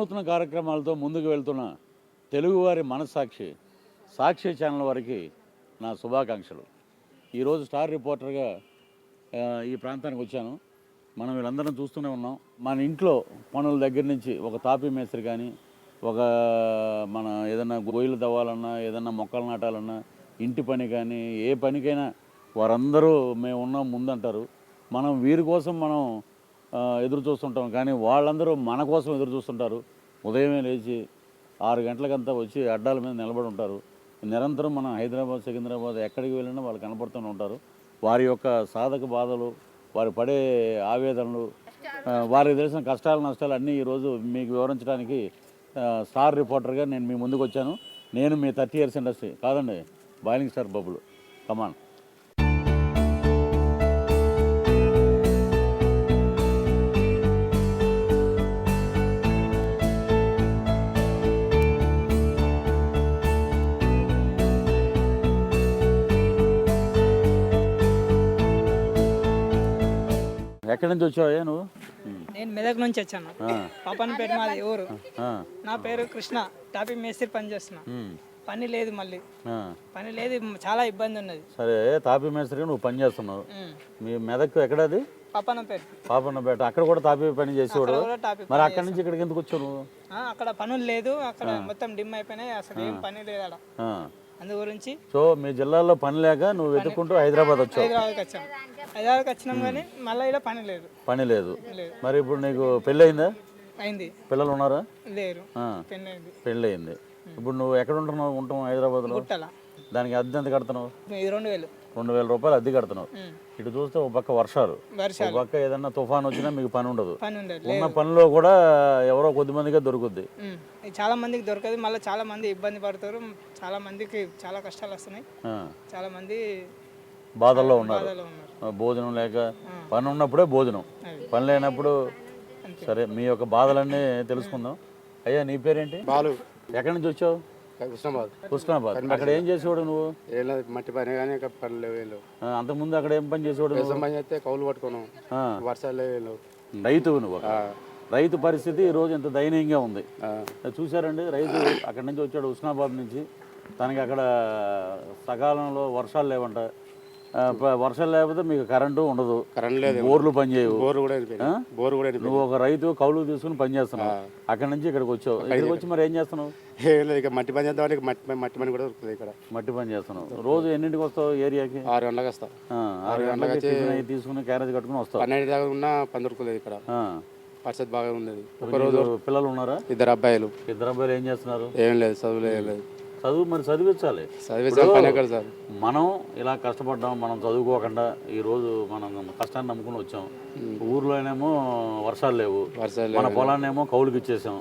వినూత్న కార్యక్రమాలతో ముందుకు వెళ్తున్న తెలుగువారి మనస్సాక్షి సాక్షి ఛానల్ వారికి నా శుభాకాంక్షలు. ఈరోజు స్టార్ రిపోర్టర్గా ఈ ప్రాంతానికి వచ్చాను. మనం వీళ్ళందరం చూస్తూనే ఉన్నాం. మన ఇంట్లో పనుల దగ్గర నుంచి ఒక తాపీ మేస్త్రి కానీ, ఒక మన ఏదన్నా గొయ్యలు తవ్వాలన్నా, ఏదన్నా మొక్కలు నాటాలన్నా, ఇంటి పని కానీ, ఏ పనికైనా వారందరూ మేము ఉన్నాం ముందంటారు. మనం వీరి కోసం మనం ఎదురు చూస్తుంటాం, కానీ వాళ్ళందరూ మన కోసం ఎదురు చూస్తుంటారు. ఉదయమే లేచి 6 గంటలకంతా వచ్చి అడ్డాల మీద నిలబడి ఉంటారు. నిరంతరం మనం హైదరాబాద్, సికింద్రాబాద్ ఎక్కడికి వెళ్ళినా వాళ్ళు కనపడుతూనే ఉంటారు. వారి యొక్క సాధక బాధలు, వారు పడే ఆవేదనలు, వారికి తెలిసిన కష్టాలు నష్టాలు అన్నీ ఈరోజు మీకు వివరించడానికి స్టార్ రిపోర్టర్గా నేను మీ ముందుకు వచ్చాను. నేను మీ 30 years ఇండస్ట్రీ కాదండి, బాయిలింగ్ స్టార్ బబులు. కమాన్. ఎక్కడి నుంచి వచ్చావా నువ్వు? నేను మెదక్ నుంచి వచ్చాను. పాపన్పేట మాది ఊరు. నా పేరు కృష్ణ. టాపీ మేస్త్రి పని చేస్తున్నా. పని లేదు, మళ్ళీ పని లేదు, చాలా ఇబ్బంది ఉన్నది. సరే, తాపీ మేస్త్రి నువ్వు పని చేస్తున్నావు. మీ మెదక్ ఎక్కడది? పాపన్నపేట. అక్కడ కూడా తాపీ పని చేసేవాడు. మరి అక్కడి నుంచి ఇక్కడికి ఎందుకు వచ్చావు నువ్వు? అక్కడ పనులు లేదు, అక్కడ మొత్తం డిమ్ అయిపోయినాయి, అసలు ఏం పని లేదు అక్కడ. అందు గురించి సో మీ జిల్లాలో పని లేక నువ్వు వెతుక్కుంటూ హైదరాబాద్ వచ్చావు. హైదరాబాద్కి వచ్చినాం, కానీ మళ్ళీ ఇలా పని లేదు. మరి ఇప్పుడు నీకు పెళ్ళి అయిందా? అయింది. పిల్లలు ఉన్నారా? లేరు. పెళ్ళి అయింది. ఇప్పుడు నువ్వు ఎక్కడ ఉంటున్నావు? ఉంటావు హైదరాబాద్ లో. దానికి అద్దె ఎంత కడుతున్నావు? 2,000 రూపాయలు అద్దె కడుతున్నావు. ఇటు చూస్తే ఒక పక్క వర్షాలు, ఒక పక్క ఏదన్నా తుఫాన్ వచ్చినా మీకు పని ఉండదు. ఉన్న పనిలో కూడా ఎవరో కొద్దిమందిగా దొరుకుద్ది. చాలా మందికి దొరకదు, మళ్ళీ చాలా మంది ఇబ్బంది పడతారు. చాలా మందికి చాలా కష్టాలు వస్తున్నాయి. చాలా మంది బాధల్లో ఉన్నారు. భోజనం లేక, పని ఉన్నప్పుడే భోజనం, పని లేనప్పుడు. సరే, మీ యొక్క బాధలన్నీ తెలుసుకుందాం. అయ్యా, నీ పేరేంటి? బాలు. ఎక్కడి నుంచి వచ్చావు? హుస్నాబాద్. అక్కడ ఏం చేసేవాడు నువ్వు? మట్టి పని కానీ పని లేవు. అంతకుముందు అక్కడ ఏం పని చేసేవాడు? పని చేస్తే కౌలు పట్టుకున్నాం, వర్షాలు లేవు. రైతు నువ్వు. రైతు పరిస్థితి ఈ రోజు ఎంత దయనీయంగా ఉంది చూసారండి. రైతు అక్కడి నుంచి వచ్చాడు, హుస్నాబాద్ నుంచి. తనకి అక్కడ సకాలంలో వర్షాలు లేవంట. వర్షాలు లేకపోతే మీకు కరెంటు ఉండదు, బోర్లు పని చేయవు. నువ్వు ఒక రైతు, కౌలు తీసుకుని పని చేస్తున్నావు. అక్కడ నుంచి ఇక్కడికి వచ్చావు. ఇక్కడికి వచ్చి మరి ఏం చేస్తున్నావు? మట్టి పని చేద్దాం, మట్టి పని కూడా దొరుకుతుంది ఇక్కడ. మట్టి పని చేస్తున్నావు. రోజు ఎన్నింటికి వస్తావు ఏరియాకి? 6 గంటలకు వస్తావు. 6 గంటలకి తీసుకుని క్యారేజ్ కట్టుకుని వస్తావు. 12 దాకా ఉన్నా పని దొరుకుతుంది ఇక్కడ. పరిస్థితి బాగా ఉండేది. ఒకరోజు పిల్లలు ఉన్నారా? 2 అబ్బాయిలు. 2 అబ్బాయిలు ఏం చేస్తున్నారు? ఏం లేదు, చదువులు ఏం లేదు. చదువు మరి చదివించాలి. మనం ఇలా కష్టపడ్డాం, మనం చదువుకోకుండా ఈరోజు మనం కష్టాన్ని నమ్ముకుని వచ్చాం. ఊర్లోనేమో వర్షాలు లేవు, మన పొలాన్నేమో కౌలుకి ఇచ్చేసాం.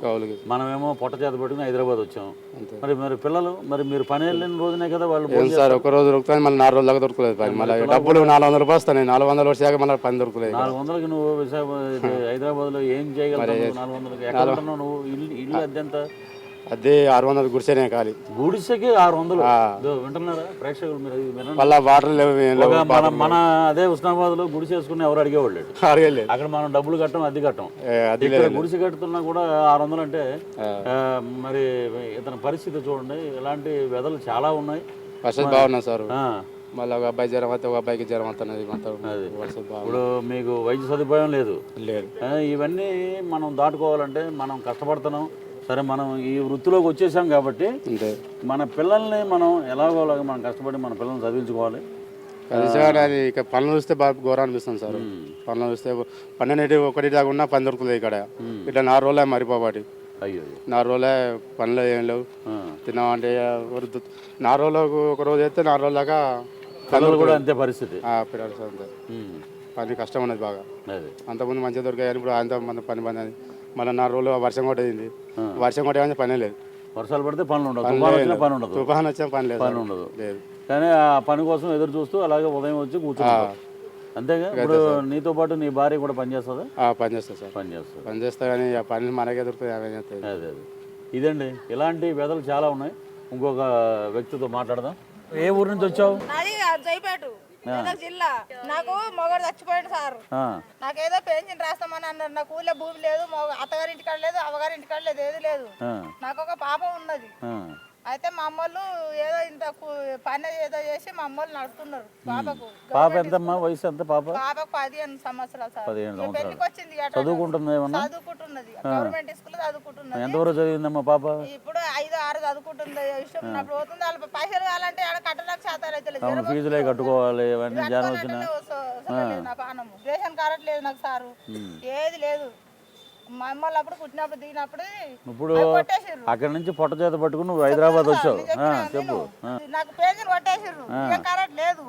మనమేమో పొట్ట చేత పెట్టుకుని హైదరాబాద్ వచ్చాం. మరి పిల్లలు, మరి మీరు పని వెళ్ళిన రోజునే కదా వాళ్ళు. సార్ ఒక రోజు దొరుకుతుంది, మళ్ళీ 4 రోజుల దాకా దొరకలేదు పని. మళ్ళీ డబ్బులు 400 రూపాయలు వస్తాయి. 400 వచ్చాక మళ్ళీ పని దొరకలేదు. 400కి నువ్వు హైదరాబాద్ లో ఏం చేయగలవు? 400కి ఎక్కడ ఉంటున్నావు నువ్వు? ఇల్లు అద్దెంత? అదే 600 గుడిసెనే ఖాళీ. గుడిసెకి 600. వింటున్నారా ప్రేక్షకులు? మీరు మళ్ళీ వాటర్ మన అదే హుస్నాబాద్ లో గుడిసె వేసుకుని ఎవరు అడిగేవాళ్ళు? అక్కడ మనం డబ్బులు కట్టం, అద్దె కట్టం. గుడిసె కట్టుతున్నా కూడా 600 అంటే మరి ఇతని పరిస్థితి చూడండి. ఇలాంటి వెదలు చాలా ఉన్నాయి. పరిస్థితి బాగున్నాయి సార్. మళ్ళీ ఒక అబ్బాయి జ్వరం అయితే, ఒక అబ్బాయికి జ్వరం అవుతున్నది. ఇప్పుడు మీకు వైద్య సదుపాయం లేదు. ఇవన్నీ మనం దాటుకోవాలంటే మనం కష్టపడుతున్నాం. సరే, మనం ఈ వృత్తిలోకి వచ్చేసాం కాబట్టి మన పిల్లల్ని మనం ఎలాగోలాగా మనం కష్టపడి మన పిల్లల్ని చదివించుకోవాలి. అది ఇక పనులు చూస్తే బాగా ఘోరం అనిపిస్తుంది సార్. పనులు చూస్తే 12 1 దాకా ఉన్నా పని దొరుకుతుంది ఇక్కడ. ఇట్లా 4 రోజులే మరిపోబాటి. 4 రోజులే పనులు ఏం లేవు. తిన్నామంటే 4 రోజులకు ఒక రోజు అయితే 4 రోజుల దాకా పనులు కూడా అంతే పరిస్థితి. పిల్లలు అంతే పని కష్టం ఉన్నది బాగా. అంతకుముందు మంచిగా దొరికాయి, ఇప్పుడు అంత మన పని బంద్ అది. మళ్ళీ 4 రోజులు వర్షం కొట్టేది. వర్షం కొట్టే పనే లేదు. వర్షాలు పడితే పనులు ఉండదు, తుఫాన్ వచ్చే పని ఉండదు. కానీ ఆ పని కోసం ఎదురు చూస్తూ అలాగే ఉదయం వచ్చి కూర్చుంటాం. అంతేగా. ఇప్పుడు నీతో పాటు నీ భార్య కూడా పని చేస్తుందా? పని చేస్తా సార్. పని చేస్తా, కానీ ఆ పని మనకే దొరుకుతుంది. అదే ఇదండి, ఇలాంటి వెదలు చాలా ఉన్నాయి. ఇంకొక వ్యక్తితో మాట్లాడదాం. ఏ ఊరు నుంచి వచ్చావు? మెదక్ జిల్లా నాకు మొగడు చచ్చిపోయాడు సార్. ఆ, నాకేదో పెన్షన్ రాస్తామని అన్నారు. నాకు ఊళ్ళో భూమి లేదు, అత్తగారి ఇంటికాడ లేదు, అవ్వగారి ఇంటికాడ లేదు, ఏది లేదు. ఆ, నాకు ఒక పాపం ఉన్నది. ఆ. అయితే మా అమ్మోళ్ళు ఏదో ఇంత పని ఏదో చేసి మా అమ్మోళ్ళు నడుపుతున్నారు పాపకు. పాప ఎంతమ్మా వయసు ఎంత పాప? పాపకు 15 సంవత్సరాలు సార్. 15 సంవత్సరాలు. పెళ్లికి వచ్చింది అట. చదువుకుంటుందా ఏమన్నా? చదువుకుంటున్నది, గవర్నమెంట్ స్కూల్ చదువుకుంటున్నది. ఎంతవరకు చదివిందమ్మా పాప? ఇప్పుడు 5, 6 చదువుకుంటుంది. ఇష్టం ఉన్నప్పుడు పోతుంది. వాళ్ళ పైసలు కావాలంటే ఆడ కట్టడానికి శాతం అయితే లేదు. ఫీజులే కట్టుకోవాలి, ఇవన్నీ జనం వచ్చిన నా పానము రేషన్ కార్డు లేదు నాకు సారు, ఏది లేదు. మా అమ్మలు అప్పుడు పుట్టినప్పుడు దిగినప్పుడు ఇప్పుడు కొట్టేసిర్రు. అక్కడి నుంచి పొట్ట చేత పట్టుకుని నువ్వు హైదరాబాద్ వచ్చావు. చెప్పు. నాకు పెన్షన్ కొట్టేసిర్రు, ఏం కార్డు లేదు,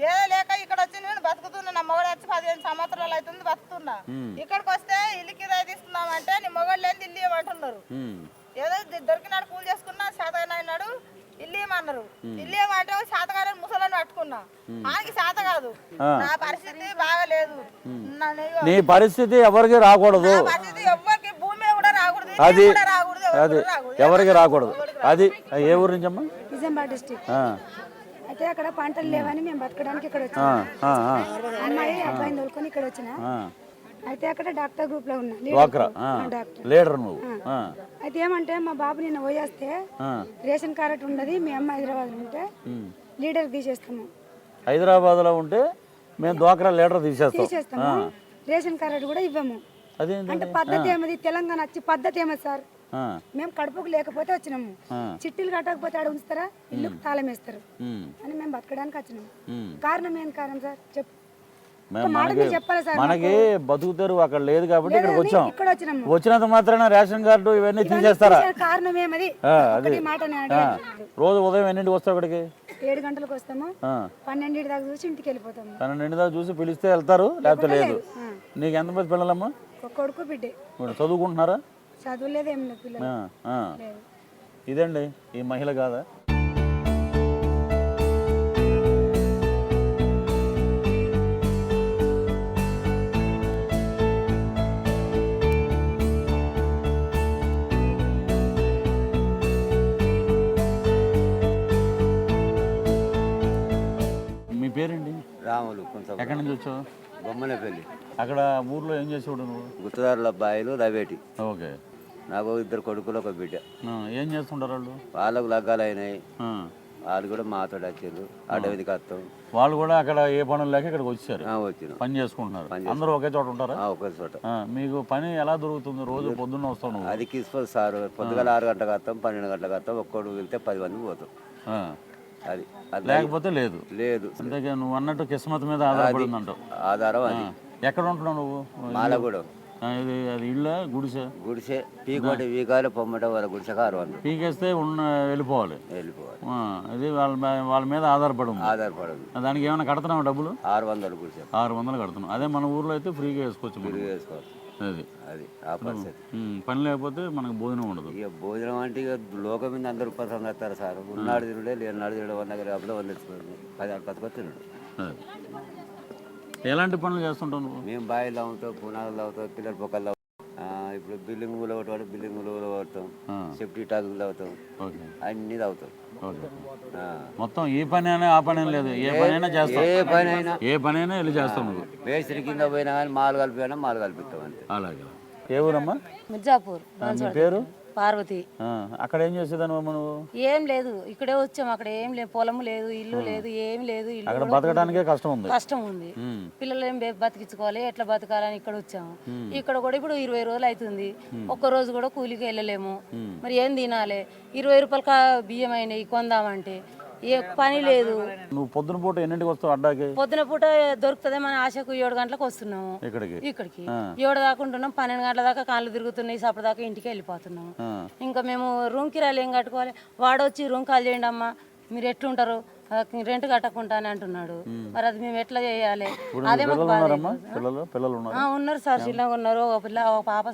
ఏదో లేక ఇక్కడ వచ్చి నేను బతుకుతున్నా. నా మొగడు వచ్చి 15 సంవత్సరాలు అవుతుంది బతుకుతున్నా. ఇక్కడికి వస్తే ఇల్లు కిరాయి తీసుకున్నామంటే నీ మొగడు లేని ఇల్లు ఇవ్వమంటున్నారు. ఏదో దొరికినాడు కూలి చేసుకున్నా, శాతగానాడు ఇల్లు ఇవ్వమన్నారు. ఇల్లు ఇవ్వమంటే శాతగారని ముసలని పట్టుకున్నా. ఆయనకి శాత కాదు, నా పరిస్థితి బాగాలేదు. నీ పరిస్థితి ఎవరికి రాకూడదు, పరిస్థితి ఎవరికి భూమి కూడా రాకూడదు, అది కూడా రాకూడదు, అది ఎవరికి రాకూడదు. అది ఏ ఊరు నుంచి అమ్మా? నిజామాబాద్ డిస్ట్రిక్ట్. అయితే అక్కడ పంటలు లేవని మేము బతకడానికి ఇక్కడ వచ్చినాం. అమ్మాయి అబ్బాయిని తోలుకొని ఇక్కడ వచ్చిన. అయితే అక్కడ డాక్టర్ గ్రూప్ లో ఉన్నా, డాక్టర్ లీడర్ నువ్వు. అయితే ఏమంటే మా బాబు నిన్న పోయేస్తే రేషన్ కార్డు ఉన్నది, మీ అమ్మ హైదరాబాద్ లో ఉంటే లీడర్ తీసేస్తాము. హైదరాబాద్ లో ఉంటే మేము డ్వాక్రా లీడర్ తీసేస్తాము, రేషన్ కార్డు కూడా ఇవ్వము. అంటే పద్ధతి ఏమది, తెలంగాణ వచ్చి పద్ధతి ఏమది సార్? మేము కడుపుకు లేకపోతే వచ్చినాము, చిట్టీలు కట్టకపోతే ఆడ ఉంచుతారా, ఇల్లుకు తాళం వేస్తారు అని మేము బతకడానికి వచ్చినాము. కారణం ఏం కారణం సార్ చెప్పు, మాట మీరు చెప్పాలి సార్. మనకి బతుకుతారు అక్కడ లేదు కాబట్టి ఇక్కడికి వచ్చాం. ఇక్కడ వచ్చినాము, వచ్చినంత మాత్రాన రేషన్ కార్డు ఇవన్నీ తీసేస్తారా? కారణం ఏమది? అది మాట రోజు ఉదయం ఎన్నింటికి వస్తావు ఇక్కడికి? 7 గంటలకు వస్తాము, 12 దాకా చూసి ఇంటికి వెళ్ళిపోతాము. 12 దాకా చూసి పిలిస్తే వెళ్తారు, లేకపోతే లేదు. నీకు ఎంతమంది పిల్లలమ్మా? ఒక కొడుకు బిడ్డే. చదువుకుంటున్నారా? చదువులేదు, ఏం లేదు పిల్లలు. ఇదండి ఈ మహిళ కాదా? మీ పేరేంటి? రాములు కొంచెం ఎక్కడి నుంచి వచ్చావు? బొమ్మలపల్లి. అక్కడ ఊర్లో ఏం చేసేవాడు నువ్వు? గుత్తదారుల అబ్బాయిలు రవేటి. ఓకే. నాకు 2 కొడుకులు, ఒక బిడ్డ. ఏం చేస్తుంటారు వాళ్ళు? వాళ్ళకు లగ్గాలు అయినాయి, వాళ్ళు కూడా మాతో వచ్చారు. అడవికి వస్తాం. వాళ్ళు కూడా అక్కడ ఏ పనులు లేక ఇక్కడికి వచ్చారు, వచ్చిన పని చేసుకుంటున్నారు. అందరూ ఒకే చోట ఉంటారా? ఒక చోట. మీకు పని ఎలా దొరుకుతుంది? రోజు పొద్దున్న వస్తావు నువ్వు? అది తీసుకోదు సార్. పొద్దుగల 6 గంటలకు వస్తాం, 12 గంటలకు వస్తాం. ఒక్కడు వెళ్తే 10 మంది పోతాం. అది లేకపోతే లేదు. లేదు అంతే. నువ్వు అన్నట్టు కిస్మత్ మీద ఆధారపడింది అంటావు. ఆధారం అది. ఎక్కడ ఉంటున్నావు నువ్వు? మాలగూడెం. ఇది అది ఇళ్ళ గుడిసె? గుడిసె. పీకోటి వీకాలు పొమ్మట వాళ్ళ గుడిసెకి 600. పీకేస్తే వెళ్ళిపోవాలి. అది వాళ్ళ మీద ఆధారపడి ఉంది. ఆధారపడదు. దానికి ఏమైనా కడుతున్నావు డబ్బులు? 600 గుడిసె. 600 కడుతున్నావు. అదే మన ఊర్లో అయితే ఫ్రీగా వేసుకోవచ్చు. ఫ్రీగా వేసుకోవచ్చు. అది అది ఆ పరిస్థితి. పని లేకపోతే మనకు భోజనం ఉండదు. ఇక భోజనం అంటే ఇక లోకం మీద అందరూ రూపాయలు సంగతారు సార్. ఉన్నాడు తిరుడే, లేనాడు తిరుడు, 100 దగ్గర అప్పుడే 100 పట్టుకొని తిన్నాడు. ఎలాంటి పనులు చేస్తుంటావు నువ్వు? మేము బాయిలు అవుతాం, పునాదులు అవుతాం, పిల్లల పొక్కలు అవుతాం. ఇప్పుడు బిల్డింగులు ఒకటి బిల్డింగులు అవుతాం, సేఫ్టీ టాకులు అవుతాం, అన్ని అవుతాం. మొత్తం ఈ పని అయినా ఆ పని లేదు, ఏ పని అయినా చేస్తాం. ఏ పని అయినా వెళ్ళి చేస్తాం. నువ్వు వేసరి కింద పోయినా కానీ మాలు కలిపినా మాలు కల్పిస్తాం అంతే. అలాగే. ఏ ఊరమ్మా? మిర్జాపూర్. మీ పేరు? పార్వతి. అక్కడ ఏం చేసేదాన్ని నువ్వు? ఏం లేదు, ఇక్కడే వచ్చాము. అక్కడ ఏం లేదు, పొలం లేదు, ఇల్లు లేదు, ఏం లేదు. అక్కడ బతకడానికే కష్టం ఉంది. కష్టం ఉంది. పిల్లలు ఏం బతికించుకోవాలి, ఎట్లా బతకాలని ఇక్కడ వచ్చాము. ఇక్కడ కూడా ఇప్పుడు 20 రోజులు అవుతుంది. ఒక్క రోజు కూడా కూలికి వెళ్ళలేము. మరి ఏం తినాలి? 20 రూపాయలు బియ్యం అయినాయి కొందామంటే ఏ పని లేదు. నువ్వు పొద్దున పూట ఎన్నింటికి వస్తావు అడ్డాకి? పొద్దున పూట దొరుకుతుంది మన ఆశకు 7 గంటలకు వస్తున్నాము ఇక్కడికి. 7 దాకా ఉంటున్నాం, 12 గంటల దాకా కాళ్ళు తిరుగుతున్నాయి. సపటి దాకా ఇంటికి వెళ్ళిపోతున్నాము. ఇంకా మేము రూమ్ కిరాయిలు ఏం కట్టుకోవాలి? వాడొచ్చి రూమ్ కాల్ చేయండి అమ్మా, మీరు ఎట్లుంటారు, రెంట్ కట్టకుండా అని అంటున్నాడు. మరి అది మేము ఎట్లా చేయాలి? అదే మాకు బాధ. ఉన్నారు సార్, చిన్నగా ఉన్నారు. ఒక పిల్ల, ఒక పాప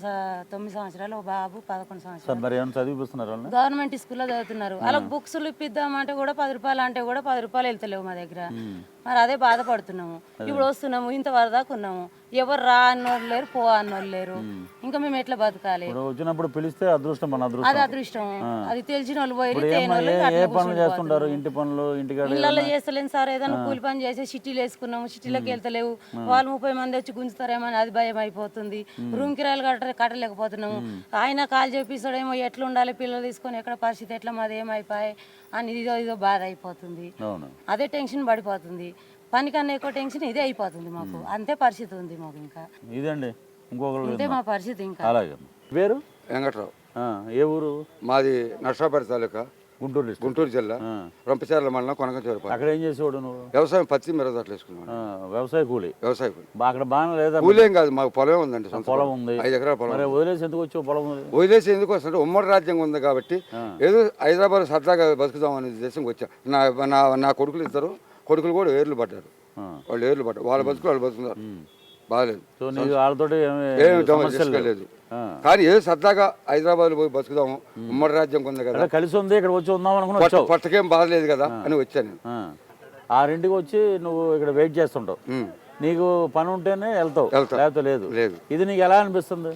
9 సంవత్సరాలు, ఒక బాబు 11 సంవత్సరాలు. గవర్నమెంట్ స్కూల్లో చదువుతున్నారు. అలా బుక్స్లు ఇప్పిద్దామంటే కూడా 10 రూపాయలు అంటే కూడా 10 రూపాయలు వెళ్తలేవు మా దగ్గర. మరి అదే బాధపడుతున్నాము. ఇప్పుడు వస్తున్నాము, ఇంతవరకు దాకా ఉన్నాము. ఎవరు రా అన్నోళ్ళు లేరు, పో అన్నోళ్ళు లేరు. ఇంకా మేము ఎట్లా బతకాలి? వచ్చినప్పుడు పిలిస్తే అదృష్టం. అది అదృష్టం. అది తెలిసిన వాళ్ళు పోయి ఏ పనులు చేస్తుంటారు? ఇంటి పనులు, ఇంటికి ఇంటికాడ ఇళ్ళల్లో చేస్తలేను సార్, ఏదైనా కూలి పని చేసి సిటీలు వేసుకున్నాము, సిటీలోకి వెళ్తలేవు, వాళ్ళు 30 మంది వచ్చి గుంజుతారేమో అని అది భయం అయిపోతుంది. రూమ్ కిరాయిలు కట్టలేకపోతున్నాము. ఆయన కాల్ చేపిస్తాడేమో, ఎట్లా ఉండాలి పిల్లలు తీసుకొని, ఎక్కడ పరిస్థితి ఎట్లా, మాది ఏమైపోయి అని ఇదో బాధ అయిపోతుంది. అదే టెన్షన్ పడిపోతుంది. పని కన్నా ఎక్కువ టెన్షన్ ఇదే అయిపోతుంది మాకు. అంతే పరిస్థితి ఉంది మాకు. ఇంకా ఇదండి ఇంకొకరు అంతే మా పరిస్థితి. ఇంకా అలాగే. పేరు వెంకట్రావు. ఏ ఊరు? మాది నర్సాపేట తాలూకా, గుంటూరు గుంటూరు జిల్లా, రంపచర్ల మండలం, కొనకంచేరు. అక్కడ ఏం చేసేవాడు నువ్వు? వ్యవసాయం, పత్తి, మిరప తోటలు వేసుకున్నాను. వ్యవసాయ కూలి. వ్యవసాయ కూలి. అక్కడ బాగా లేదా? కూలేం కాదు, మాకు పొలం ఉందండి. పొలం ఉంది, 5 ఎకరాల పొలం. వదిలేసి ఎందుకు వచ్చావు పొలం? వదిలేసి ఎందుకు వస్తుంటే ఉమ్మడి రాజ్యం ఉంది కాబట్టి ఏదో హైదరాబాద్ సరదాగా బతుకుదాం అనే ఉద్దేశంకి వచ్చా. నా కొడుకులు ఇద్దరు కొడుకులు కూడా ఏర్లు పడ్డారు. వాళ్ళు ఏర్లు పడ్డారు, వాళ్ళ బతుకులు వాళ్ళు బతుకున్నారు. బాగాలేదు, వాళ్ళతో ఏమి లేదు. కానీ ఏదో సరదాగా హైదరాబాద్ పోయి బతుకుదాము, ఉమ్మడి రాజ్యం ఉంది కదా, కలిసి ఉంది, ఇక్కడ వచ్చి ఉందాం అనుకున్నా. పట్టకేం బాధలేదు కదా అని వచ్చాను. 6ంటికి వచ్చి నువ్వు ఇక్కడ వెయిట్ చేస్తుంటావు. నీకు పని ఉంటేనే వెళ్తావు, లేకపోతే లేదు. ఇది నీకు ఎలా అనిపిస్తుంది?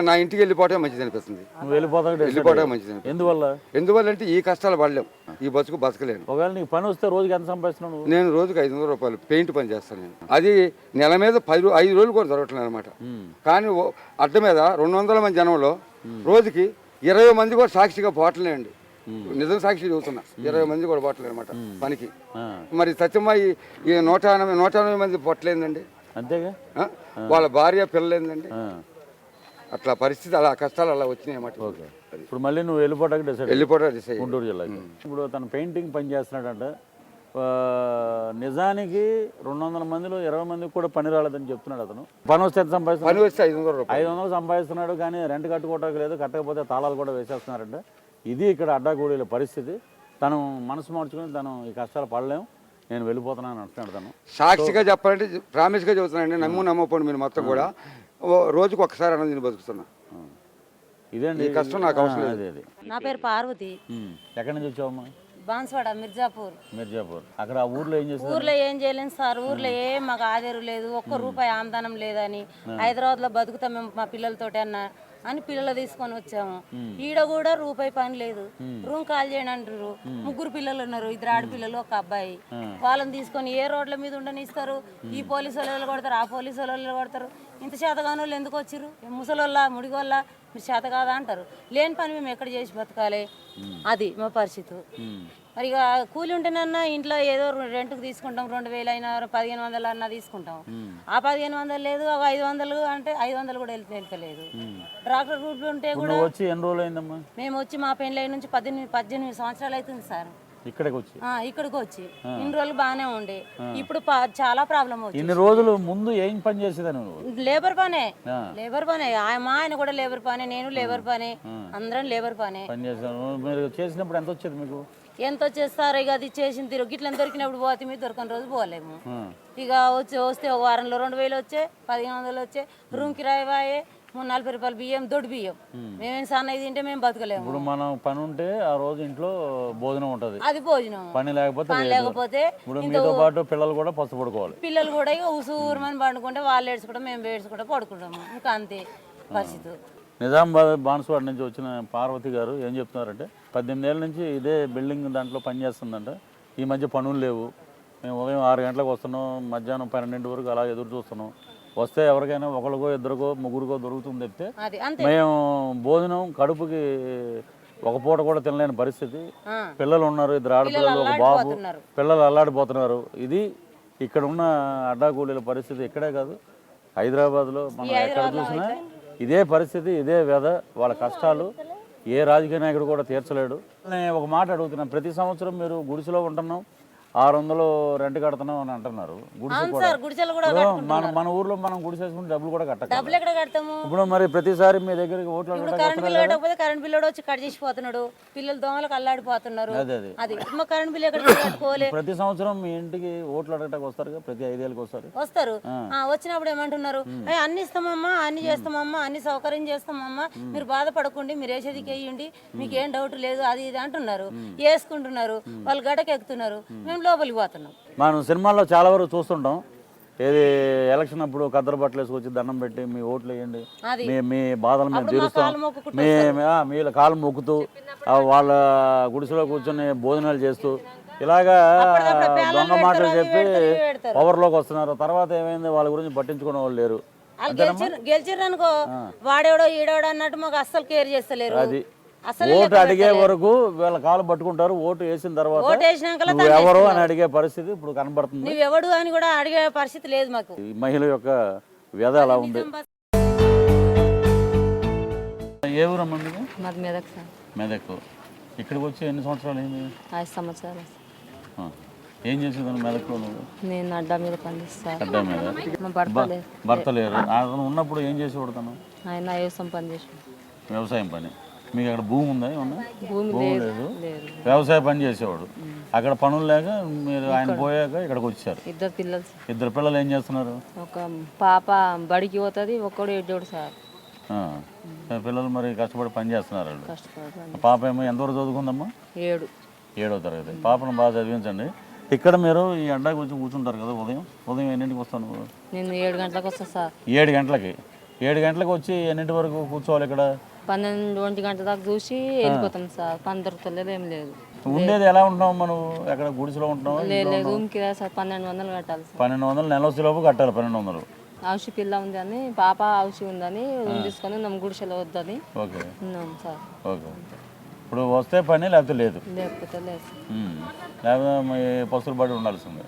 నా ఇంటికి వెళ్ళిపోవటం మంచిది అనిపిస్తుంది. నువ్వు వెళ్ళిపోవటం మంచిది. ఎందువల్ల అంటే ఈ కష్టాలు పడలేము, ఈ బతుకు బతకలేను. ఒకవేళ నీకు పని వస్తే రోజుకి ఎంత సంపాదిస్తున్నావు? నేను రోజుకి 500 రూపాయలు పెయింట్ పని చేస్తాను నేను. అది నెల మీద 5 రోజులు కూడా జరగట్లేదు అనమాట. కానీ అడ్డ మీద 200 మంది జనంలో రోజుకి 20 మంది కూడా సాక్షిగా పోవట్లేండి. నిజం సాక్షి చూస్తున్నా, 20 మంది కూడా పోవట్లేదు అనమాట పనికి. మరి సత్యమ్మ ఈ 180 మంది పొట్టలేదండి. అంతేగా, వాళ్ళ భార్య పిల్లలేదండి. అట్లా పరిస్థితి, అలా కష్టాలు అలా వచ్చినాయి అన్నమాట. ఇప్పుడు మళ్ళీ నువ్వు వెళ్ళిపోవడానికి డిసైడ్ గుంటూరు జిల్లాకి. ఇప్పుడు తను పెయింటింగ్ పని చేస్తున్నాడంట. నిజానికి 200 మందిలో 20 మందికి కూడా పని రాలేదని చెప్తున్నాడు అతను. పని వస్తే ఎంత సంపాదిస్తున్నాడు? పని వస్తే 500 రూపాయలు. 500 సంపాదిస్తున్నాడు, కానీ రెంట్ కట్టుకోవడానికి లేదు, కట్టకపోతే తాళాలు కూడా వేసేస్తున్నారంట. ఇది ఇక్కడ అడ్డాగూడీల పరిస్థితి. తను మనసు మార్చుకుని తను ఈ కష్టాలు పడలేము, నేను వెళ్ళిపోతున్నాను అంటున్నాడు తను. సాక్షిగా చెప్పాలంటే ప్రామిస్గా చెబుతున్నానండి, నమ్మపోండి మీరు మొత్తం కూడా. రోజుకు ఒక్కసారి అన్నది నేను బతుకుతున్నా. ఇదేంటి కష్టం నాకు అవసరం లేదు. నా పేరు పార్వతి. ఎక్కడి నుంచి వచ్చావమ్మా? బాన్స్వాడ, మిర్జాపూర్. అక్కడ ఊర్లో ఏం చేస్తారు? ఊర్లో ఏం చేయలేను సార్. ఊర్లో ఏం మాకు ఆధారు లేదు, ఒక్క రూపాయి ఆమదానం లేదని హైదరాబాద్ లో బతుకుతాం మేము మా పిల్లలతోటి అని పిల్లలు తీసుకొని వచ్చాము. ఈడ కూడా రూపాయి పని లేదు. రూమ్ కాల్ చేయండి అంటారు. 3 పిల్లలు ఉన్నారు, 2 ఆడపిల్లలు, 1 అబ్బాయి. వాళ్ళని తీసుకొని ఏ రోడ్ల మీద ఉండనిస్తారు? ఈ పోలీసు వాళ్ళు కొడతారు, ఆ పోలీసు వాళ్ళు కొడతారు. ఇంత చేతగాని వాళ్ళు ఎందుకు వచ్చారు? ముసలోళ్ళ ముడిగోళ్ళ మీరు చేత కాదా అంటారు. లేని పని మేము ఎక్కడ చేసి బతకాలి? అది మా పరిస్థితి. మరి ఇక కూలి ఉంటేనన్నా ఇంట్లో ఏదో రెంట్కి తీసుకుంటాం, 2000 అయినా 1500 అన్నా తీసుకుంటాం. ఆ 1500 లేదు, 500 అంటే 500 కూడా వెళ్తలేదు. డాక్టర్ రూట్లు ఉంటే కూడా వచ్చి ఎన్ని రోజులు అయిందమ్మా? మేము వచ్చి మా పెళ్ళి నుంచి 18 సంవత్సరాలు అవుతుంది సార్. ఇక్కడికి వచ్చి ఇన్ని రోజులు బాగానే ఉండే, ఇప్పుడు చాలా ప్రాబ్లం వచ్చింది. ఇన్ని రోజులు ముందు ఏం పని చేసేదాన్ని నువ్వు? లేబర్ పనే. మా ఆయన కూడా లేబర్ పనే, నేను లేబర్ పనే, అందరం లేబర్ పనే పని చేశాను. మీరు చేసినప్పుడు ఎంత వచ్చేది మీకు? ఎంత వచ్చేస్తారు? ఇక అది చేసిన తీరు గిట్ల దొరికినప్పుడు పోతే మీరు దొరకని రోజు పోలేము. ఇక వస్తే 1 వారంలో 2000 వచ్చే, 1500 వచ్చే. రూమ్ కిరాయి వాయే, 40 రూపాయలు బియ్యం, దొడ్డు బియ్యం. మేమేం సన్న తింటే మేము బతకలేము. ఇప్పుడు మనం పని ఉంటే ఆ రోజు ఇంట్లో భోజనం ఉంటది, అది భోజనం. పని లేకపోతే మీతో పాటు పిల్లలు కూడా పడుకోవాలి. పిల్లలు కూడా ఇక ఉసూరుమని పండుకుంటే వాళ్ళు ఏడ్చుకుంటాం, మేము ఏడ్చుకుంటే పడుకుంటాము. ఇంకా అంతే పరిస్థితి. నిజామాబాద్ బాన్స్వాడ నుంచి వచ్చిన పార్వతి గారు ఏం చెప్తున్నారంటే 18 ఏళ్ళ నుంచి ఇదే బిల్డింగ్ దాంట్లో పనిచేస్తుందంట. ఈ మధ్య పనులు లేవు, మేము ఉదయం 6 గంటలకు వస్తున్నాం, మధ్యాహ్నం 12 వరకు అలా ఎదురు చూస్తున్నాం. వస్తే ఎవరికైనా ఒకరికో 2కో 3కో దొరుకుతుంది చెప్తే మేము భోజనం కడుపుకి ఒక పూట కూడా తినలేని పరిస్థితి. పిల్లలు ఉన్నారు, 2 ఆడపిల్లలు, 1 బాబు. పిల్లలు అల్లాడిపోతున్నారు. ఇది ఇక్కడ ఉన్న అడ్డాగూలీల పరిస్థితి. ఇక్కడే కాదు, హైదరాబాద్లో మనం ఎక్కడ చూసినా ఇదే పరిస్థితి, ఇదే వ్యధ, వాళ్ళ కష్టాలు ఏ రాజకీయ నాయకుడు కూడా తీర్చలేడు. నేను ఒక మాట అడుగుతున్నాను, ప్రతి సంవత్సరం మీరు గుడిసెలో ఉంటున్నాం, 600 రెంట్ కడుతున్నాం అని అంటున్నారు. మన ఊర్లో మనం గుడిసేసుకుంటే డబ్బులు కూడా డబ్బులు ఎక్కడ కడతాము? ఇప్పుడు మరి ప్రతిసారి మీ దగ్గరికి ఓట్లు కరెంట్ బిల్ కట్టకపోతే కరెంట్ బిల్ వచ్చి కట్ చేసిపోతున్నాడు. పిల్లలు దోమలకు అల్లాడిపోతున్నారు. అది కరెంట్ బిల్ ఎక్కడ కట్టుకోవాలి? ప్రతి సంవత్సరం మీ ఇంటికి ఓట్లు అడగటానికి వస్తారు, ప్రతి 5 ఏళ్ళకి వస్తారు. వచ్చినప్పుడు ఏమంటున్నారు? అన్ని ఇస్తామమ్మా, అన్ని చేస్తామమ్మా, అన్ని సౌకర్యం చేస్తామమ్మా, మీరు బాధపడకండి, మీరు వేసేది వేయండి, మీకు ఏం డౌట్ లేదు, అది ఇది అంటున్నారు. వేసుకుంటున్నారు, వాళ్ళు గడకి ఎక్కుతున్నారు, మేము లోపలికి పోతున్నాం. మనం సినిమాల్లో చాలా వరకు చూస్తుంటాం, ఏది ఎలక్షన్ అప్పుడు కద్దరు బట్టలు వేసుకొచ్చి దండం పెట్టి మీ ఓట్లు వేయండి, మీ బాధలు మేము తీరుస్తాం, మీ కాలు మొక్కుతూ వాళ్ళ గుడిసెలో కూర్చొని భోజనాలు చేస్తూ ఇలాగా అప్పటికప్పుడు పేలాలు దొంగ మాటలు పెడతారు, చెప్పి అవి పెడతారు, ఇవి పెడతారు. పవర్లోకి వస్తున్నారు. తర్వాత ఏమైంది, వాళ్ళ గురించి పట్టించుకునే వాళ్ళు లేరు. వాళ్ళు గెలిచిర్రు అనుకో వాడేవడో ఈడోడో అన్నట్టు మాకు అస్సలు కేర్ చేస్తలేరు. అది అసలు ఓటు అడిగే వరకు వీళ్ళ కాలు పట్టుకుంటారు. ఓటు వేసిన తర్వాత ఓటు వేసినాక నువ్వు ఎవరు అని అడిగే పరిస్థితి ఇప్పుడు కనబడుతుంది. నువ్వెవడు అని కూడా అడిగే పరిస్థితి లేదు మాకు. ఈ మహిళ యొక్క వ్యధ అలా ఉంది. ఏ ఊరమ్మా మీది? మాది మెదక్ సార్. మెదక్. ఇక్కడికి వచ్చి ఎన్ని సంవత్సరాలు అయింది? 5 సంవత్సరాలు. ఆ. ఏం చేసేదాన్ని మెదక్లో నువ్వు? నేను అడ్డా మీద పనిచేస్తాను. అడ్డా మీద మా భర్త లేదు. భర్త లేరు. అతను ఉన్నప్పుడు ఏం చేసి కొడతాను? ఆయన వ్యవసాయం పని చేసి. వ్యవసాయం పని. మీకు అక్కడ భూమి ఉందా? ఏమన్నా భూమి లేదు. వ్యవసాయ పని చేసేవాడు. అక్కడ పనులు లేక మీరు ఆయన పోయాక ఇక్కడికి వచ్చారు. 2 పిల్లలు. 2 పిల్లలు ఏం చేస్తున్నారు? ఒక పాప బడికి పోతుంది, ఒక్కడు ఎడ్డోడు సార్. పిల్లలు మరి కష్టపడి పని చేస్తున్నారు వాళ్ళు. కష్టపడి పాప ఏమో ఎంతవరకు చదువుకుందమ్మా? 7. 7వ తరగతి. పాపను బాగా చదివించండి. ఇక్కడ మీరు ఈ అడ్డాకి వచ్చి కూర్చుంటారు కదా ఉదయం ఎన్నింటికి వస్తాను? నేను 7 గంటలకు వస్తా సార్. 7 గంటలకి. 7 గంటలకు వచ్చి ఎన్నింటి వరకు కూర్చోవాలి ఇక్కడ? 12 గంటల దాకా చూసి వెళ్ళిపోతాం సార్. పని దొరుకుతలేదు, ఏం లేదు. ఉండేది ఎలా ఉంటున్నావు మనం? ఎక్కడ గుడిసెలో ఉంటున్నావు? లేదు, రూమ్ కిరాయి సార్ 1200 కట్టాలి సార్. 1200 నెల వచ్చేలోపు కట్టాలి. 1200. ఔషి పిల్ల ఉంది అని, పాప ఔషి ఉందని రూమ్ తీసుకొని నమ్మ గుడిసెలో వద్దని ఓకే ఉన్నాం సార్. ఓకే. ఇప్పుడు వస్తే పని లేకపోతే లేదు. లేకపోతే లేదు. లేకపోతే మీ పసులు పడి ఉండాల్సిందే.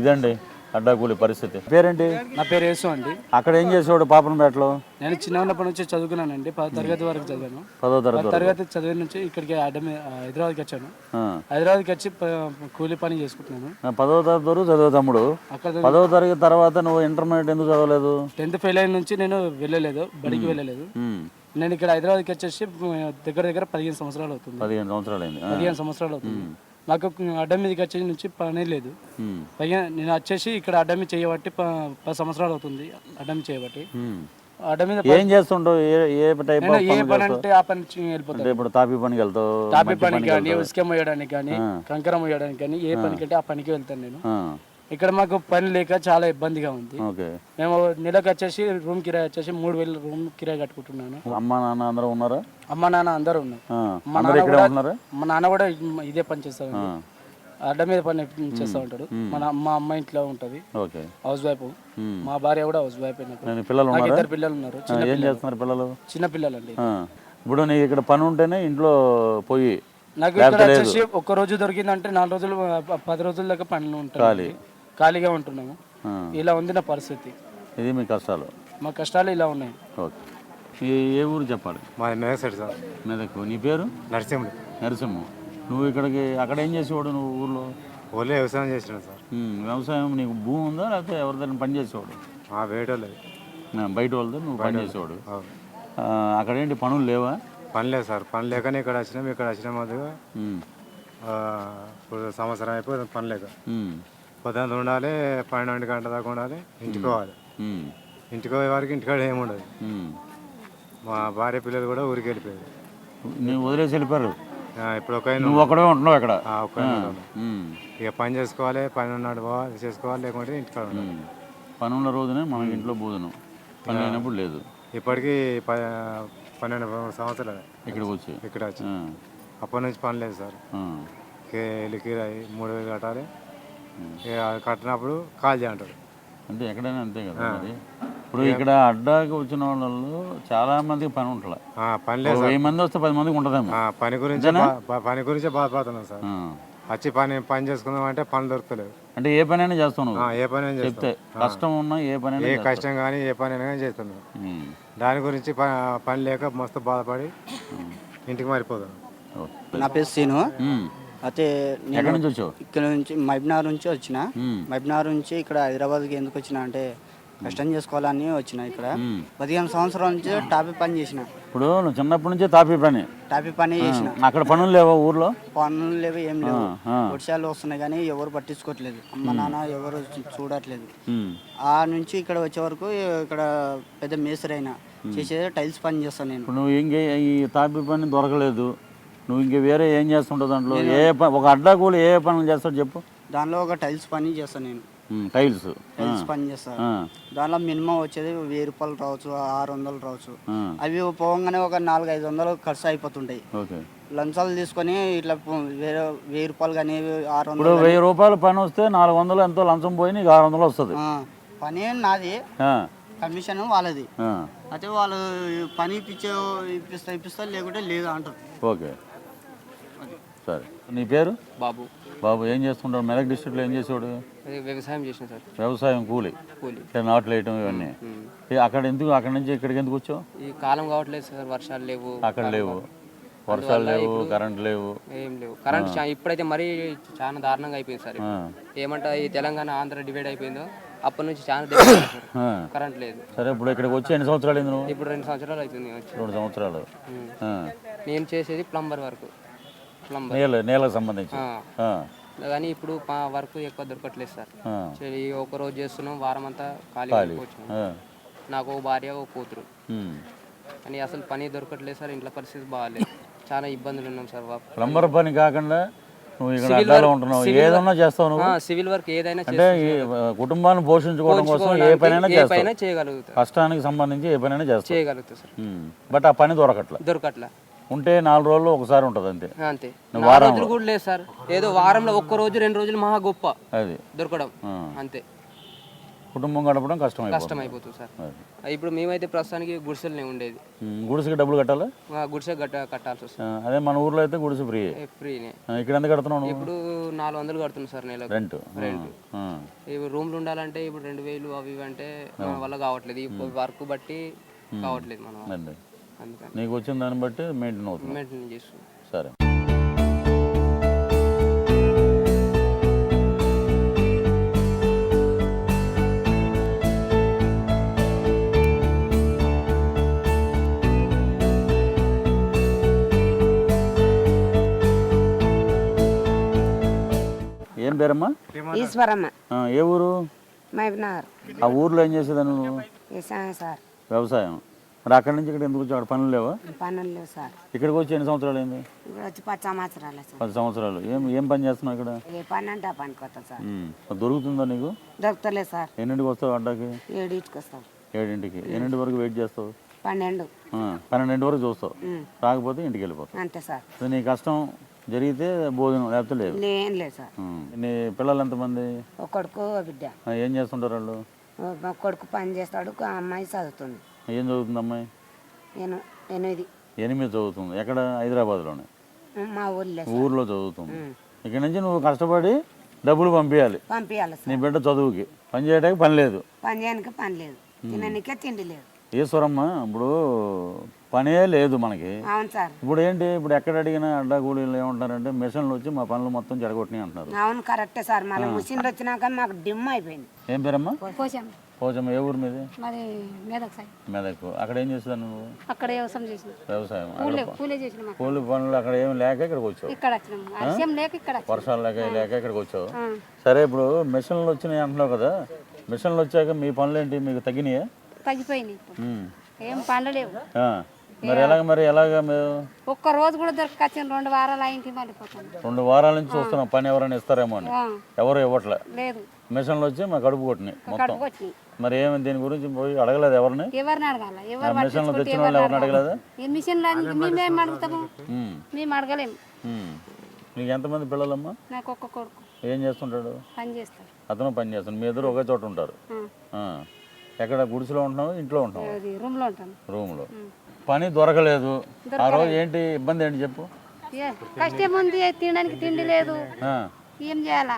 ఇదండి అడ్డా కూలి పరిస్థితి. పేరేంటి? నా పేరు యేసు అండి. అక్కడ ఏం చేసేవాడు పాపనపేటలో? నేను చిన్న ఉన్నప్పటి నుంచి చదువుకున్నానండి. 10వ తరగతి వరకు చదివాను. 10వ తరగతి. 10వ తరగతి చదివిన నుంచి ఇక్కడికి హైదరాబాద్కి వచ్చాను. హైదరాబాద్కి వచ్చి కూలి పని చేసుకుంటున్నాను. 10వ తరగతి వరకు చదువు తమ్ముడు. అక్కడ 10వ తరగతి తర్వాత నువ్వు ఇంటర్మీడియట్ ఎందుకు చదవలేదు? 10th ఫెయిల్ అయిన నుంచి నేను వెళ్ళలేదు, బడికి వెళ్ళలేదు. నేను ఇక్కడ హైదరాబాద్కి వచ్చేసి దగ్గర 15 సంవత్సరాలు అవుతుంది. 15 సంవత్సరాలు అయింది. 15 సంవత్సరాలు అవుతుంది. నాకు అడ్డం మీదకి వచ్చేసి నుంచి పని లేదు. పైగా నేను వచ్చేసి ఇక్కడ అడ్డం మీద చేయబట్టి 10 సంవత్సరాలు అవుతుంది. అడ్డం చేయబట్టి అడ్డం మీద ఏం చేస్తుంటావు? ఏ టైప్ ఆఫ్ ఏ పని అంటే ఆ పని వెళ్ళిపోతాను. ఇప్పుడు తాపీ పనికి వెళ్తావు? తాపీ పనికి కానీ, ఉసుక మోయడానికి కానీ, కంకర మోయడానికి కానీ, ఏ పనికి అంటే ఆ పనికి వెళ్తాను నేను. ఇక్కడ మాకు పని లేక చాలా ఇబ్బందిగా ఉంది. మేము నెలకు వచ్చేసి రూమ్ కిరాయి వచ్చేసి 3000 రూమ్ కిరాయి కట్టుకుంటున్నాను. అమ్మ నాన్న అందరూ ఉన్నారా? అమ్మ నాన్న అందరూ ఉన్నారు. మా నాన్న కూడా ఇదే పని చేస్తారు. అడ్డ మీద పని చేస్తూ ఉంటాడు. మా అమ్మ ఇంట్లో ఉంటది, హౌస్ వైఫ్. మా భార్య కూడా హౌస్ వైఫ్. నాకు 2 పిల్లలు ఉన్నారు. చిన్న పిల్లలు అండి. ఇప్పుడు నీకు ఇక్కడ పని ఉంటేనే ఇంట్లో పోయి నాకు ఇక్కడ వచ్చేసి ఒక్క రోజు దొరికిందంటే 4 రోజులు 10 రోజుల దాకా పనులు ఉంటాయి. ఖాళీగా ఉంటున్నాము. ఇలా ఉంది నా పరిస్థితి. ఇది మీ కష్టాలు? మా కష్టాలు ఇలా ఉన్నాయి. ఓకే. ఏ ఊరు చెప్పాలి? మాది మెదక్ సైడ్ సార్. మెదక్. నీ పేరు? నరసింహ. నువ్వు ఇక్కడికి అక్కడ ఏం చేసేవాడు నువ్వు ఊర్లో? ఊళ్ళో వ్యవసాయం చేసినాను సార్. వ్యవసాయం నీకు భూమి ఉందా లేకపోతే ఎవరిదైనా పని చేసేవాడు? బయట వాళ్ళతో నువ్వు పని చేసేవాడు. అక్కడ ఏంటి పనులు లేవా? పని లేదు సార్. పని లేకనే ఇక్కడ వచ్చినాం. ఇక్కడ వచ్చిన మొదలుగా సంవత్సరం అయిపోయి పని లేక పొద్దున్న ఉండాలి, 12 గంటల దాకా ఉండాలి, ఇంటికి పోవాలి. ఇంటికి పోయే వారికి ఇంటికాడ ఏముండదు. మా భార్య పిల్లలు కూడా ఊరికి వెళ్ళిపోయారు. నువ్వు వదిలేసి వెళ్ళిపోయారు? ఇప్పుడు నువ్వు ఒక్కడే ఉంటున్నావు ఇక్కడ? ఇక పని చేసుకోవాలి, పని ఉన్నాడు పోవాలి చేసుకోవాలి, లేకుంటే ఇంటికాడ ఉండాలి. పని ఉన్న రోజునే మనకి ఇంట్లో భోజనం, పని అయినప్పుడు లేదు. ఇప్పటికీ 12 సంవత్సరాలు ఇక్కడ వచ్చి అప్పటి నుంచి పని లేదు సార్. కిరాయి 3000 కట్టాలి. కట్టినప్పుడు కాల్ చేయంటారు. అంటే ఎక్కడైనా అంతే కదా మరి. ఇప్పుడు ఇక్కడ అడ్డాకి వచ్చిన వాళ్ళు చాలా మందికి పని ఉంటుంది. పని లేదు. 1000 మంది వస్తే 10 మందికి ఉంటుందేమో. పని గురించే బాధపడుతున్నాం సార్. వచ్చి పని చేసుకుందాం అంటే పని దొరకలేదు. అంటే ఏ పని అయినా చేస్తాను? ఏ పని అయినా చెప్తే కష్టం ఉన్నా ఏ పని, ఏ కష్టం కానీ ఏ పని అయినా కానీ చేస్తున్నాం. దాని గురించి పని లేక మస్తు బాధపడి ఇంటికి మారిపోతాం. నా పేరు సీను. అయితే ఎక్కడి నుంచి వచ్చావు? ఇక్కడ నుంచి మహబూబ్నగర్ నుంచి వచ్చిన. మహబూబ్నగర్ నుంచి ఇక్కడ హైదరాబాద్కి ఎందుకు వచ్చిన అంటే కష్టం చేసుకోవాలని వచ్చిన. ఇక్కడ 15 సంవత్సరాల నుంచి టాపీ పని చేసిన. ఇప్పుడు నువ్వు చిన్నప్పటి నుంచి టాపీ పని చేసిన. అక్కడ పనులు లేవా ఊర్లో? పనులు లేవు, ఏం లేవు. వర్షాలు వస్తున్నాయి కానీ ఎవరు పట్టించుకోవట్లేదు. అమ్మ నాన్న ఎవరు చూడట్లేదు. ఆ నుంచి ఇక్కడ వచ్చే వరకు ఇక్కడ పెద్ద మేస్త్రి అయినా చేసేది టైల్స్ పని చేస్తాను నేను. నువ్వు ఇంకే ఈ టాపీ పని దొరకలేదు, నువ్వు ఇంక వేరే ఏం చేస్తుంటావు దాంట్లో? ఒక అడ్డా కూలి ఏ పనులు చేస్తావు చెప్పు? దానిలో ఒక టైల్స్ పని చేస్తాను నేను. టైల్స్ టైల్స్ పని చేస్తారు. దానిలో మినిమం వచ్చేది 1000 రూపాయలు రావచ్చు, 600 రావచ్చు. అవి పోగానే ఒక 400-500 ఖర్చు అయిపోతుంటాయి. ఓకే. లంచాలు తీసుకొని ఇట్లా వేరే 1000 రూపాయలు కానీ 600. ఇప్పుడు 1000 రూపాయలు పని వస్తే 400 ఎంతో లంచం పోయి నీకు 600 వస్తుంది. పని నాది, కమిషన్ వాళ్ళది. అయితే వాళ్ళు పని ఇప్పిస్తా లేకుంటే లేదు అంటారు. ఓకే సరే. నీ పేరు? బాబు. బాబు ఏం చేస్తుంటాడు? మెదక్ డిస్ట్రిక్ట్లో ఏం చేసేవాడు? వ్యవసాయం చేసిన సార్. వ్యవసాయం కూలి నాట్లు వేయటం ఇవన్నీ. అక్కడ నుంచి ఇక్కడికి ఎందుకు వచ్చావు? ఈ కాలం కావట్లేదు సార్, వర్షాలు లేవు. అక్కడ లేవు, వర్షాలు లేవు, కరెంట్ లేవు, ఏం లేవు. కరెంట్ ఇప్పుడైతే మరీ చాలా దారుణంగా అయిపోయింది సార్. ఏమంటా ఈ తెలంగాణ ఆంధ్ర డివైడ్ అయిపోయిందో అప్పటి నుంచి చాలా కరెంట్ లేదు. సరే ఇప్పుడు ఇక్కడికి వచ్చి ఎన్ని సంవత్సరాలు అయింది నువ్వు? ఇప్పుడు 2 సంవత్సరాలు అవుతుంది. 2 సంవత్సరాలు. నేను చేసేది ప్లంబర్ వర్క్. నేలకు సంబంధించి. కానీ ఇప్పుడు వర్క్ ఎక్కువ దొరకట్లేదు సార్. ఒక రోజు చేస్తున్నాం, వారం అంతా ఖాళీ. నాకు ఒక భార్య, ఒక కూతురు. కానీ అసలు పని దొరకట్లేదు సార్. ఇంట్లో పరిస్థితి బాగాలేదు, చాలా ఇబ్బందులు ఉన్నాం సార్. ప్లంబర్ పని కాకుండా నువ్వు ఇక్కడ అడ్డాలో ఉంటున్నావు, ఏదన్నా చేస్తావు నువ్వు? సివిల్ వర్క్ ఏదైనా అంటే కుటుంబాన్ని పోషించుకోవడం కోసం ఏ పనైనా చేయగలుగుతా. కష్టానికి సంబంధించి ఏ పనైనా చేయగలుగుతా సార్. బట్ ఆ పని దొరకట్లా. ఉంటే 4 రోజులు ఒకసారి ఉంటుంది అంతే. 4 రోజులు కూడా లేదు సార్. ఏదో వారంలో 1 రోజు 2 రోజులు మహా గొప్ప అది దొరకడం అంతే. కుటుంబం గడపడం కష్టం అయిపోతుంది సార్. ఇప్పుడు మేమైతే ప్రస్తుతానికి గుడిసెలనే ఉండేది. గుడిసెకి డబ్బులు కట్టాలా? గుడిసె కట్టాల్సి వస్తుంది. అదే మన ఊర్లో అయితే గుడిసె ఫ్రీనే. ఇక్కడ ఎంత కడుతున్నావు? ఇప్పుడు 400 కడుతున్నాం సార్ నెలకు రెంట్. ఇప్పుడు రూమ్లు ఉండాలంటే ఇప్పుడు 2000 అవి అంటే మన వల్ల కావట్లేదు. ఇప్పుడు వర్క్ బట్టి కావట్లేదు మనం. అందుకని నీకు వచ్చిన దాన్ని బట్టి మెయింటైన్ చేస్తున్నాం. సరే. ఏం పేరమ్మా? ఈశ్వరమ్మ. ఏ ఊరు? మహబూబ్నగర్. ఆ ఊర్లో ఏం చేసేదాన్ని నువ్వు? సార్. వ్యవసాయం. మరి అక్కడి నుంచి ఇక్కడ ఎందుకు వచ్చి అక్కడ పనులు లేవా? పనులు లేవు సార్. ఇక్కడికి వచ్చి ఎన్ని సంవత్సరాలు అయింది? ఇక్కడ వచ్చి 10 సంవత్సరాలు సార్. 10 సంవత్సరాలు. ఏం పని చేస్తున్నావు ఇక్కడ? ఏ పని అంటే ఆ పనికి వస్తా సార్. దొరుకుతుందా నీకు? దొరుకుతలేదు సార్. ఎన్నింటికి వస్తావు అడ్డాకి? 7కి వస్తావు. 7ంటికి. ఎన్నింటి వరకు వెయిట్ చేస్తావు? 12. 12 వరకు చూస్తావు. రాకపోతే ఇంటికి వెళ్ళిపోతావు. అంతే సార్. నీ కష్టం జరిగితే భోజనం, లేకపోతే లేదు. ఏం లేదు సార్. నీ పిల్లలు ఎంతమంది? ఒక కొడుకు, ఒక బిడ్డ. ఏం చేస్తుంటారు వాళ్ళు? ఒక కొడుకు పని చేస్తాడు, అమ్మాయి చదువుతుంది. ఏం చదువుతుంది అమ్మాయి? 8 చదువుతుంది. ఎక్కడ? హైదరాబాద్లోనే. మా ఊర్లో చదువుతుంది. ఇక్కడ నుంచి నువ్వు కష్టపడి డబ్బులు పంపించాలి సార్. నీ బిడ్డ చదువుకి. పని చేయడానికి పని లేదు, పని చేయడానికి పని లేదు, తినడానికే తిండి లేదు. ఈశ్వరమ్మ, ఇప్పుడు పనే లేదు మనకి. అవును సార్. ఇప్పుడు ఏంటి, ఇప్పుడు ఎక్కడ అడిగినా అడ్డా కూలీలు ఏమంటారంటే మిషన్లు వచ్చి మా పనులు మొత్తం చెడగొట్టినాయి అంటున్నారు. అవును, కరెక్టే సార్. మళ్ళీ మిషన్లు వచ్చినాక మాకు డిమ్ అయిపోయింది. ఏం పేరమ్మా? పోచమ్మ. ఏ ఊరు మీది? మెదక్. అక్కడ ఏం చేస్తాను నువ్వు? అక్కడ వ్యవసాయం చేసిన. వ్యవసాయం. కూలి పనులు అక్కడ ఏమి లేక ఇక్కడికి వచ్చావు? వర్షాలు లేక ఇక్కడికి వచ్చావు. సరే, ఇప్పుడు మిషన్లు వచ్చినాయి అంటున్నావు కదా, మిషన్లు వచ్చాక మీ పనులు ఏంటి, మీకు తగ్గినాయా? తగ్గిపోయినాయి. ఏం పనులు లేవు. మరి ఎలాగా మీరు? ఒక్క రోజు కూడా దొరకొచ్చిన 2 వారాలు అయింది. 2 వారాల నుంచి చూస్తున్నాం పని ఎవరైనా ఇస్తారేమో అని. ఎవరు ఇవ్వట్లే. లేదు. మిషన్లు వచ్చి మా కడుపు కొట్టినాయి మొత్తం. మరి ఏమి దీని గురించి పోయి అడగలేదు ఎవరిని? మిషన్లు తెచ్చిన వాళ్ళు ఎవరిని అడగలేదా? మేము అడగలేము. నీకు ఎంతమంది పిల్లలమ్మా? నాకు ఒక్క కొడుకు. ఏం చేస్తుంటాడు? పని చేస్తాడు. అతను పని చేస్తాడు. మీ ఇద్దరు ఒకే చోట ఉంటారు. ఎక్కడ? గుడిసెలో ఉంటున్నావు, ఇంట్లో ఉంటున్నావు? రూమ్లో ఉంటాను. రూమ్లో. పని దొరకలేదు. ఆ రోజు ఏంటి ఇబ్బంది ఏంటి చెప్పు? కష్టం ఉంది, తినడానికి తిండి లేదు, ఏం చేయాలా?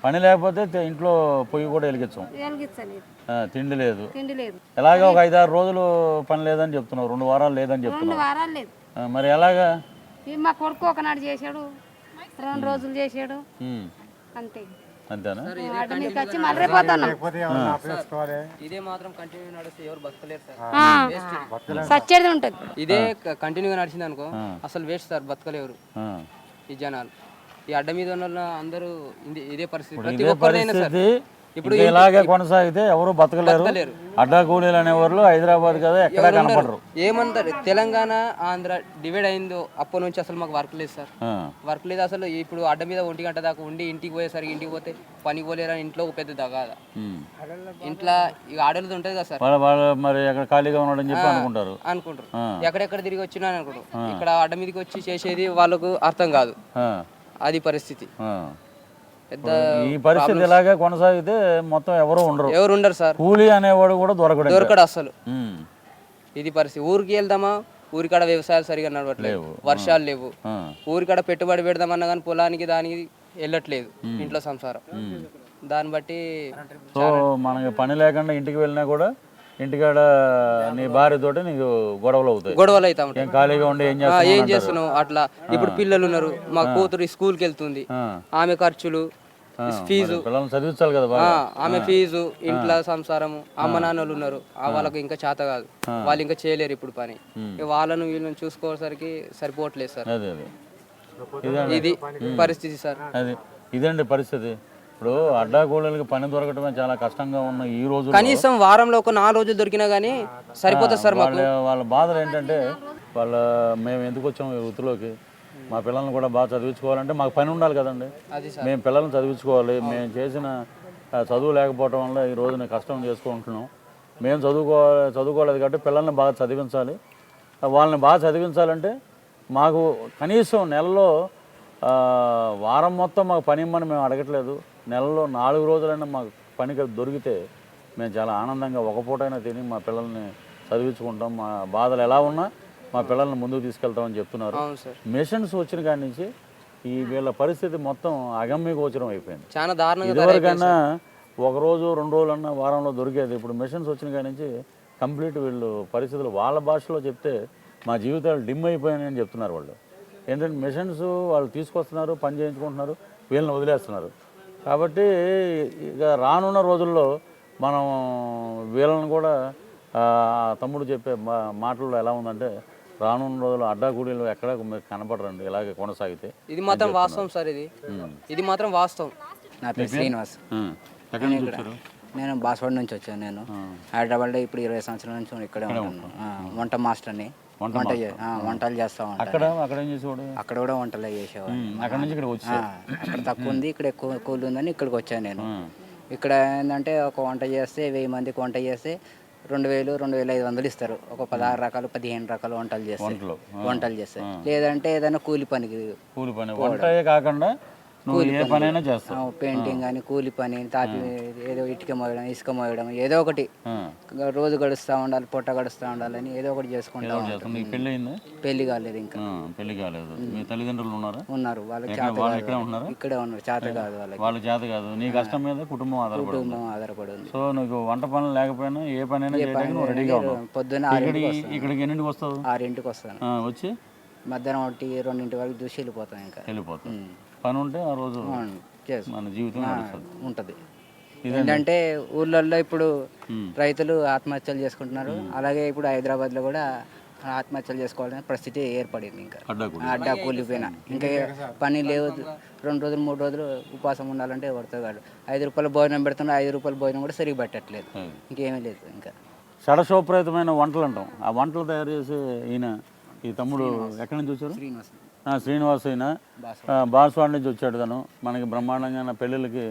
పని లేకపోతే ఇంట్లో పొయ్యి కూడా వెలిగించాం, తిండి లేదు. ఎలాగా ఒక 5-6 రోజులు పని లేదని చెప్తున్నావు, 2 వారాలు లేదని చెప్తున్నావు. 2 వారాలు లేదు. మరి ఎలాగా? మా కొడుకు ఒకనాడు చేశాడు, 2 రోజులు చేశాడు, అంతే. అంతేనా? ఇదే మాత్రం కంటిన్యూ నడిస్తే ఎవరు బతకలేరు సార్. సచ్చేది ఉంటుంది. ఇదే కంటిన్యూగా నడిచింది అనుకో అసలు వేస్ట్ సార్, బతకలేరు ఈ జనాలు. ఈ అడ్డ మీద ఉన్న అందరూ ఇదే పరిస్థితి. ప్రతి ఒక్కరైనా సార్ ఇప్పుడు ఇలాగే కొనసాగితే ఎవరు బతకలేరు. అడ్డా కూలీలు అనేవాళ్ళు హైదరాబాద్ కదా ఎక్కడ కనపడరు. ఏమంటారు తెలంగాణ ఆంధ్ర డివైడ్ అయిందో అప్పటి నుంచి అసలు మాకు వర్క్ లేదు సార్. వర్క్ లేదు అసలు. ఇప్పుడు అడ్డ మీద 1 గంట దాకా ఉండి ఇంటికి పోయేసరికి ఇంటికి పోతే పనికి పోలేరని ఇంట్లో ఒక పెద్ద దగాద. ఇంట్లో ఇక ఆడలది ఉంటుంది కదా సార్, వాళ్ళు మరి ఎక్కడ ఖాళీగా ఉన్నాడని చెప్పి అనుకుంటారు. ఎక్కడెక్కడ తిరిగి వచ్చినా అనుకుంటారు. ఇక్కడ అడ్డ మీదకి వచ్చి చేసేది వాళ్ళకు అర్థం కాదు. అది పరిస్థితి. ఈ పరిస్థితి ఇలాగే కొనసాగితే మొత్తం ఎవరు ఉండరు సార్. కూలీ అనేవాడు కూడా దొరకడు అసలు. ఇది పరిస్థితి. ఊరికి వెళ్దామా, ఊరికాడ వ్యవసాయాలు సరిగా నడవట్లేదు, వర్షాలు లేవు. ఊరికాడ పెట్టుబడి పెడదామన్నా కానీ పొలానికి దానికి వెళ్ళట్లేదు ఇంట్లో సంసారం. దాన్ని బట్టి సో మనకి పని లేకుండా ఇంటికి వెళ్ళినా కూడా ఇంటికాడ నీ భార్యతోటి నీకు గొడవలు అవుతా ఉంటాయి. ఖాళీగా ఉండి ఏం చేస్తున్నావు అట్లా. ఇప్పుడు పిల్లలు ఉన్నారు, మా కూతురు స్కూల్కి వెళ్తుంది, ఆమె ఖర్చులు, ఫీజు, చదివించాలి కదా, ఆమె ఫీజు, ఇంట్లో సంసారము, అమ్మ నాన్నలు ఉన్నారు, వాళ్ళకు ఇంకా చేత కాదు, వాళ్ళు ఇంకా చేయలేరు ఇప్పుడు పని. వాళ్ళను వీళ్ళని చూసుకోవడానికి సరిపోవట్లేదు సార్. ఇది పరిస్థితి సార్. ఇదండి పరిస్థితి. ఇప్పుడు అడ్డా కూలీలకి పని దొరకటమే చాలా కష్టంగా ఉన్న ఈ రోజు. కనీసం వారంలో ఒక 4 రోజులు దొరికినా గానీ సరిపోతుంది సార్. వాళ్ళ బాధలు ఏంటంటే మేము ఎందుకు వచ్చాము ఈ వృత్తిలోకి, మా పిల్లల్ని కూడా బాగా చదివించుకోవాలంటే మాకు పని ఉండాలి కదండి. మేము పిల్లల్ని చదివించుకోవాలి. మేము చేసిన చదువు లేకపోవడం వల్ల ఈ రోజున కష్టం చేసుకుంటున్నాం. మేము చదువుకోలేదు కాబట్టి పిల్లల్ని బాగా చదివించాలి. వాళ్ళని బాగా చదివించాలంటే మాకు కనీసం నెలలో వారం మొత్తం మాకు పని ఇమ్మని మేము అడగట్లేదు. నెలలో 4 రోజులైనా మాకు పనికి దొరికితే మేము చాలా ఆనందంగా ఒక పూటైనా తిని మా పిల్లల్ని చదివించుకుంటాం. మా బాధలు ఎలా ఉన్నా మా పిల్లల్ని ముందుకు తీసుకెళ్తామని చెప్తున్నారు. మిషన్స్ వచ్చిన కాడి నుంచి ఈ వీళ్ళ పరిస్థితి మొత్తం అగమ్య గోచరం అయిపోయింది. ఇదివరకైనా 1 రోజు 2 రోజులన్నా వారంలో దొరికేది. ఇప్పుడు మిషన్స్ వచ్చిన కాడి నుంచి కంప్లీట్ వీళ్ళు పరిస్థితులు వాళ్ళ భాషలో చెప్తే మా జీవితాలు డిమ్ అయిపోయాయని చెప్తున్నారు వాళ్ళు. ఏంటంటే మిషన్స్ వాళ్ళు తీసుకొస్తున్నారు, పని చేయించుకుంటున్నారు, వీళ్ళని వదిలేస్తున్నారు. కాబట్టి ఇక రానున్న రోజుల్లో మనం వీళ్ళని కూడా తమ్ముడు చెప్పే మాటల్లో ఎలా ఉందంటే రానున్న రోజుల్లో అడ్డా కూలీలు ఎక్కడ కనపడరండి ఇలాగే కొనసాగితే. ఇది మాత్రం వాస్తవం సార్. ఇది మాత్రం వాస్తవం. నా పేరు శ్రీనివాస్. నేను బాస్వాడ నుంచి వచ్చాను. నేను హైదరాబాద్లో ఇప్పుడు 20 సంవత్సరాల నుంచి ఇక్కడే ఉంటాను. వంట మాస్టర్ని. వంటలు చేస్తా ఉంటాను. అక్కడ కూడా వంటలు చేసేవాడు. అక్కడ తక్కువ ఉంది, ఇక్కడ ఎక్కువ కూలి ఉందని ఇక్కడికి వచ్చాను నేను. ఇక్కడ ఏంటంటే ఒక వంట చేస్తే 1000 మందికి వంట చేస్తే 2000, 2500 ఇస్తారు. ఒక 16 రకాలు 15 రకాల వంటలు చేస్తే. లేదంటే ఏదైనా కూలి పనికి కాకుండా పెయింటింగ్ కానీ కూలి పని, తాపి ఏదో ఇటుక మోయడం, ఇసుక మోయడం, ఏదో ఒకటి రోజు గడుస్తూ ఉండాలి, పొట్ట గడుస్తూ ఉండాలని ఏదో ఒకటి చేసుకుంటా ఉంటాం. పెళ్లి కాలేదు ఇంకా. ఉన్నారు. వాళ్ళకి ఇక్కడే ఉన్నారు. చేత కాదు వాళ్ళకి. చేత కాదు. నీ కష్టం మీద కుటుంబం ఆధారపడి ఉంది. సో నీకు వంట పనులు లేకపోయినా ఏ పని రెడీగా పొద్దున్న 6కి ఎన్నింటికి వస్తావు? 6కి వస్తాను. వచ్చి మధ్యాహ్నం 1-2 వరకు చూసి వెళ్ళిపోతాం. ఇంకా పని ఉంటే ఆ రోజు మన జీవితం ఉంటుంది. ఏంటంటే ఊళ్ళల్లో ఇప్పుడు రైతులు ఆత్మహత్యలు చేసుకుంటున్నారు. అలాగే ఇప్పుడు హైదరాబాద్లో కూడా ఆత్మహత్యలు చేసుకోవాలనే పరిస్థితి ఏర్పడింది. ఇంకా అడ్డా కూలిపోయినా ఇంకా పని లేవు. 2 రోజులు 3 రోజులు ఉపవాసం ఉండాలంటే పడుతుంది కాదు. 5 రూపాయల భోజనం పెడుతున్నా, 5 రూపాయల భోజనం కూడా సరిగ్గా పెట్టట్లేదు. ఇంకేమీ లేదు. ఇంకా షడశోప్రయతమైన వంటలు అంటాం. ఆ వంటలు తయారు చేసే ఈ తమ్ముడు ఎక్కడి నుంచి వచ్చారు? శ్రీనివాస్. అయినా బాస్వాడ నుంచి వచ్చాడు. తను మనకి బ్రహ్మాండంగా పెళ్ళిళ్ళకి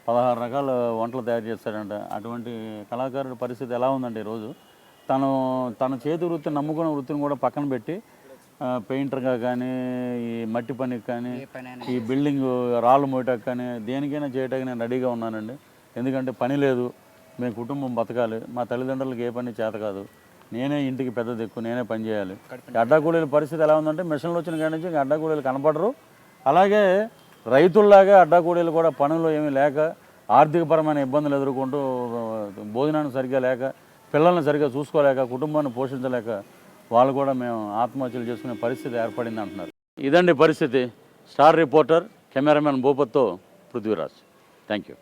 16 రకాల వంటలు తయారు చేస్తాడంట. అటువంటి కళాకారుడి పరిస్థితి ఎలా ఉందంటే ఈరోజు తన చేతి వృత్తిని నమ్ముకున్న వృత్తిని కూడా పక్కన పెట్టి పెయింటర్గా కానీ, ఈ మట్టి పనికి కానీ, ఈ బిల్డింగ్ రాళ్ళు మోయటానికి కానీ, దేనికైనా చేయటానికి నేను రెడీగా ఉన్నానండి. ఎందుకంటే పని లేదు, మేము కుటుంబం బతకాలి, మా తల్లిదండ్రులకు ఏ పని చేత కాదు, నేనే ఇంటికి పెద్ద దిక్కు, నేనే పని చేయాలి. అడ్డా కూలీల పరిస్థితి ఎలా ఉందంటే మిషన్లు వచ్చిన కాడి నుంచి అడ్డా కూలీలు కనపడరు. అలాగే రైతుల్లాగా అడ్డా కూలీలు కూడా పనులు ఏమీ లేక ఆర్థికపరమైన ఇబ్బందులు ఎదుర్కొంటూ భోజనాన్ని సరిగ్గా లేక, పిల్లల్ని సరిగ్గా చూసుకోలేక, కుటుంబాన్ని పోషించలేక వాళ్ళు కూడా మేము ఆత్మహత్యలు చేసుకునే పరిస్థితి ఏర్పడింది అంటున్నారు. ఇదండి పరిస్థితి. స్టార్ రిపోర్టర్ కెమెరామెన్ భూపత్తో పృథ్వీరాజ్. Thank you.